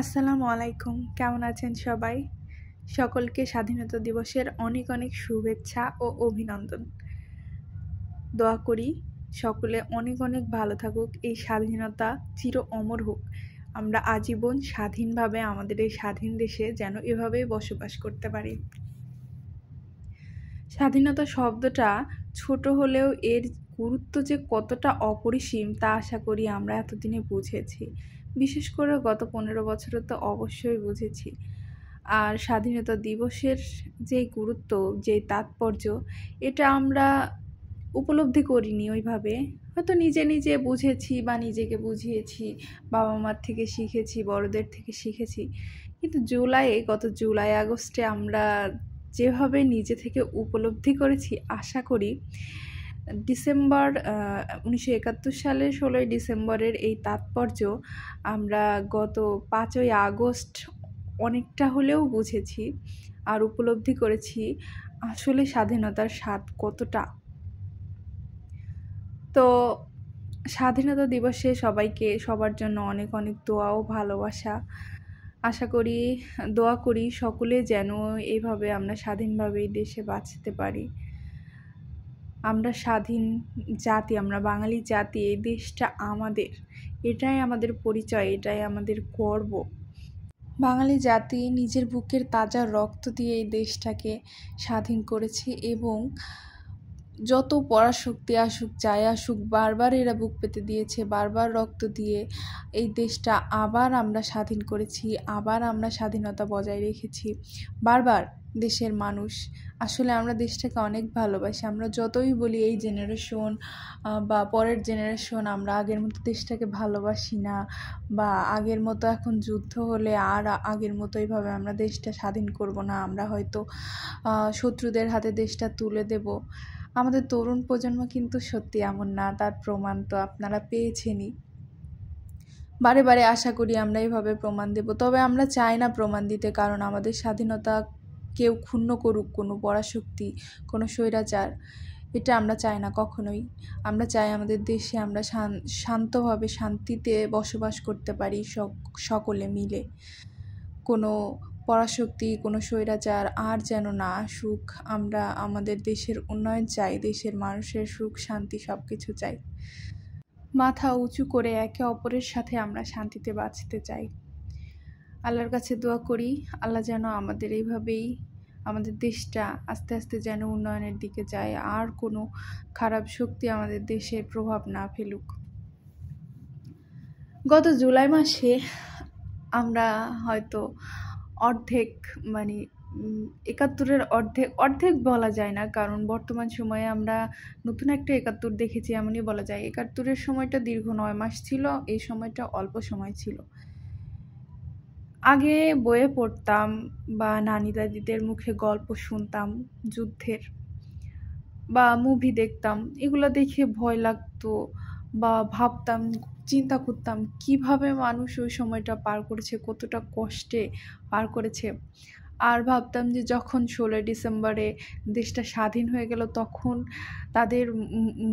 আসসালামু আলাইকুম। কেমন আছেন সবাই? সকলকে স্বাধীনতা দিবসের অনেক অনেক শুভেচ্ছা ও অভিনন্দন। দোয়া করি সকলে অনেক অনেক ভালো থাকুক, এই স্বাধীনতা চির অমর হোক। আমরা আজীবন স্বাধীনভাবে আমাদের এই স্বাধীন দেশে যেন এভাবেই বসবাস করতে পারি। স্বাধীনতা শব্দটা ছোট হলেও এর গুরুত্ব যে কতটা অপরিসীম তা আশা করি আমরা এতদিনে বুঝেছি। বিশেষ করে গত 15 বছরে তো অবশ্যই বুঝেছি। আর স্বাধীনতা দিবসের যে গুরুত্ব, যে তাৎপর্য, এটা আমরা উপলব্ধি করিনি ওইভাবে। হয়তো নিজে নিজে বুঝেছি বা নিজেকে বুঝিয়েছি, বাবা মার থেকে শিখেছি, বড়দের থেকে শিখেছি। কিন্তু গত জুলাই আগস্টে আমরা যেভাবে নিজে থেকে উপলব্ধি করেছি, আশা করি ডিসেম্বর 1971 সালের 16ই ডিসেম্বরের এই তাৎপর্য আমরা গত 5ই আগস্ট অনেকটা হলেও বুঝেছি আর উপলব্ধি করেছি আসলে স্বাধীনতার স্বাদ কতটা। তো স্বাধীনতা দিবসে সবাইকে সবার জন্য অনেক অনেক দোয়া ও ভালোবাসা। আশা করি, দোয়া করি সকলে যেন এইভাবে আমরা স্বাধীনভাবে এই দেশে বাঁচতে পারি। আমরা স্বাধীন জাতি, আমরা বাঙালি জাতি, এই দেশটা আমাদের, এটাই আমাদের পরিচয়, এটাই আমাদের গর্ব। বাঙালি জাতি নিজের বুকের তাজা রক্ত দিয়ে এই দেশটাকে স্বাধীন করেছে এবং যত পরাশক্তি আসুক, যাই আসুক, বারবার এরা বুক পেতে দিয়েছে, বারবার রক্ত দিয়ে এই দেশটা আবার আমরা স্বাধীন করেছি, আবার আমরা স্বাধীনতা বজায় রেখেছি। বারবার দেশের মানুষ, আসলে আমরা দেশটাকে অনেক ভালোবাসি। আমরা যতই বলি এই জেনারেশন বা পরের জেনারেশন আমরা আগের মতো দেশটাকে ভালোবাসি না, বা আগের মতো এখন যুদ্ধ হলে আর আগের মতো এইভাবে আমরা দেশটা স্বাধীন করব না, আমরা হয়তো শত্রুদের হাতে দেশটা তুলে দেব। আমাদের তরুণ প্রজন্ম কিন্তু সত্যি এমন না, তার প্রমাণ তো আপনারা পেয়েছেনই। বারে বারে আশা করি আমরা এইভাবে প্রমাণ দেব। তবে আমরা চাই না প্রমাণ দিতে, কারণ আমাদের স্বাধীনতা কেউ ক্ষুণ্ণ করুক, কোনো পরাশক্তি, কোনো স্বৈরাচার, এটা আমরা চাই না কখনোই। আমরা চাই আমাদের দেশে আমরা শান্তভাবে শান্তিতে বসবাস করতে পারি সকলে মিলে। কোনো পরাশক্তি, কোনো স্বৈরাচার আর যেন না আসুক। আমরা আমাদের দেশের উন্নয়ন চাই, দেশের মানুষের সুখ শান্তি সব কিছু চাই। মাথা উঁচু করে একে অপরের সাথে আমরা শান্তিতে বাঁচতে চাই। আল্লাহর কাছে দোয়া করি, আল্লাহ যেন আমাদের এইভাবেই আমাদের দেশটা আস্তে আস্তে যেন উন্নয়নের দিকে যায়, আর কোনো খারাপ শক্তি আমাদের দেশে প্রভাব না ফেলুক। গত জুলাই মাসে আমরা হয়তো অর্ধেক, মানে 71-এর অর্ধেক বলা যায় না, কারণ বর্তমান সময়ে আমরা নতুন একটা 71 দেখেছি, এমনই বলা যায়। 71-এর সময়টা দীর্ঘ 9 মাস ছিল, এই সময়টা অল্প সময় ছিল। আগে বইয়ে পড়তাম বা নানি দাদিদের মুখে গল্প শুনতাম যুদ্ধের, বা মুভি দেখতাম, এগুলো দেখে ভয় লাগতো বা ভাবতাম, চিন্তা করতাম কিভাবে মানুষ ওই সময়টা পার করেছে, কতটা কষ্টে পার করেছে। আর ভাবতাম যে যখন 16 ডিসেম্বরে দেশটা স্বাধীন হয়ে গেল, তখন তাদের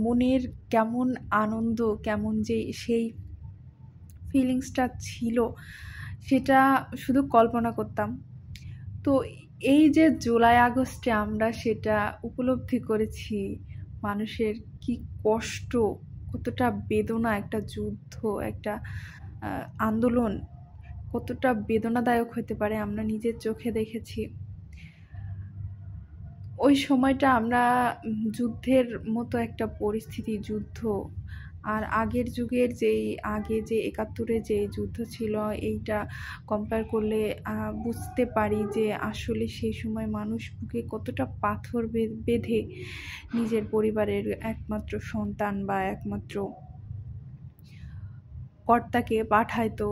মনের কেমন আনন্দ, কেমন যে সেই ফিলিংসটা ছিল, সেটা শুধু কল্পনা করতাম। তো এই যে জুলাই আগস্টে আমরা সেটা উপলব্ধি করেছি, মানুষের কি কষ্ট, কতটা বেদনা, একটা যুদ্ধ, একটা আন্দোলন কতটা বেদনাদায়ক হতে পারে আমরা নিজের চোখে দেখেছি। ওই সময়টা আমরা যুদ্ধের মতো একটা পরিস্থিতি, যুদ্ধ, আর আগের যুগের আগে যে 71-এ যে যুদ্ধ ছিল, এইটা কম্পেয়ার করলে বুঝতে পারি যে আসলে সেই সময় মানুষ বুকে কতটা পাথর বেঁধে নিজের পরিবারের একমাত্র সন্তান বা একমাত্র কর্তাকে পাঠাইতো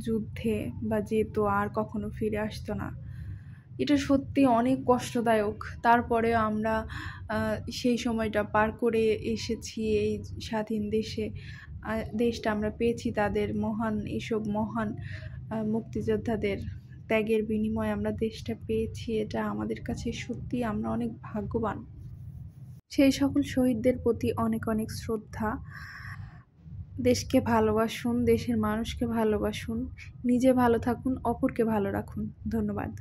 যুদ্ধে, বা যেত আর কখনো ফিরে আসতো না। এটা সত্যি অনেক কষ্টদায়ক। তারপরেও আমরা সেই সময়টা পার করে এসেছি এই স্বাধীন দেশে। দেশটা আমরা পেয়েছি তাদের এইসব মহান মুক্তিযোদ্ধাদের ত্যাগের বিনিময়ে আমরা দেশটা পেয়েছি। এটা আমাদের কাছে সত্যি, আমরা অনেক ভাগ্যবান। সেই সকল শহীদদের প্রতি অনেক অনেক শ্রদ্ধা। দেশকে ভালোবাসুন, দেশের মানুষকে ভালোবাসুন, নিজে ভালো থাকুন, অপরকে ভালো রাখুন। ধন্যবাদ।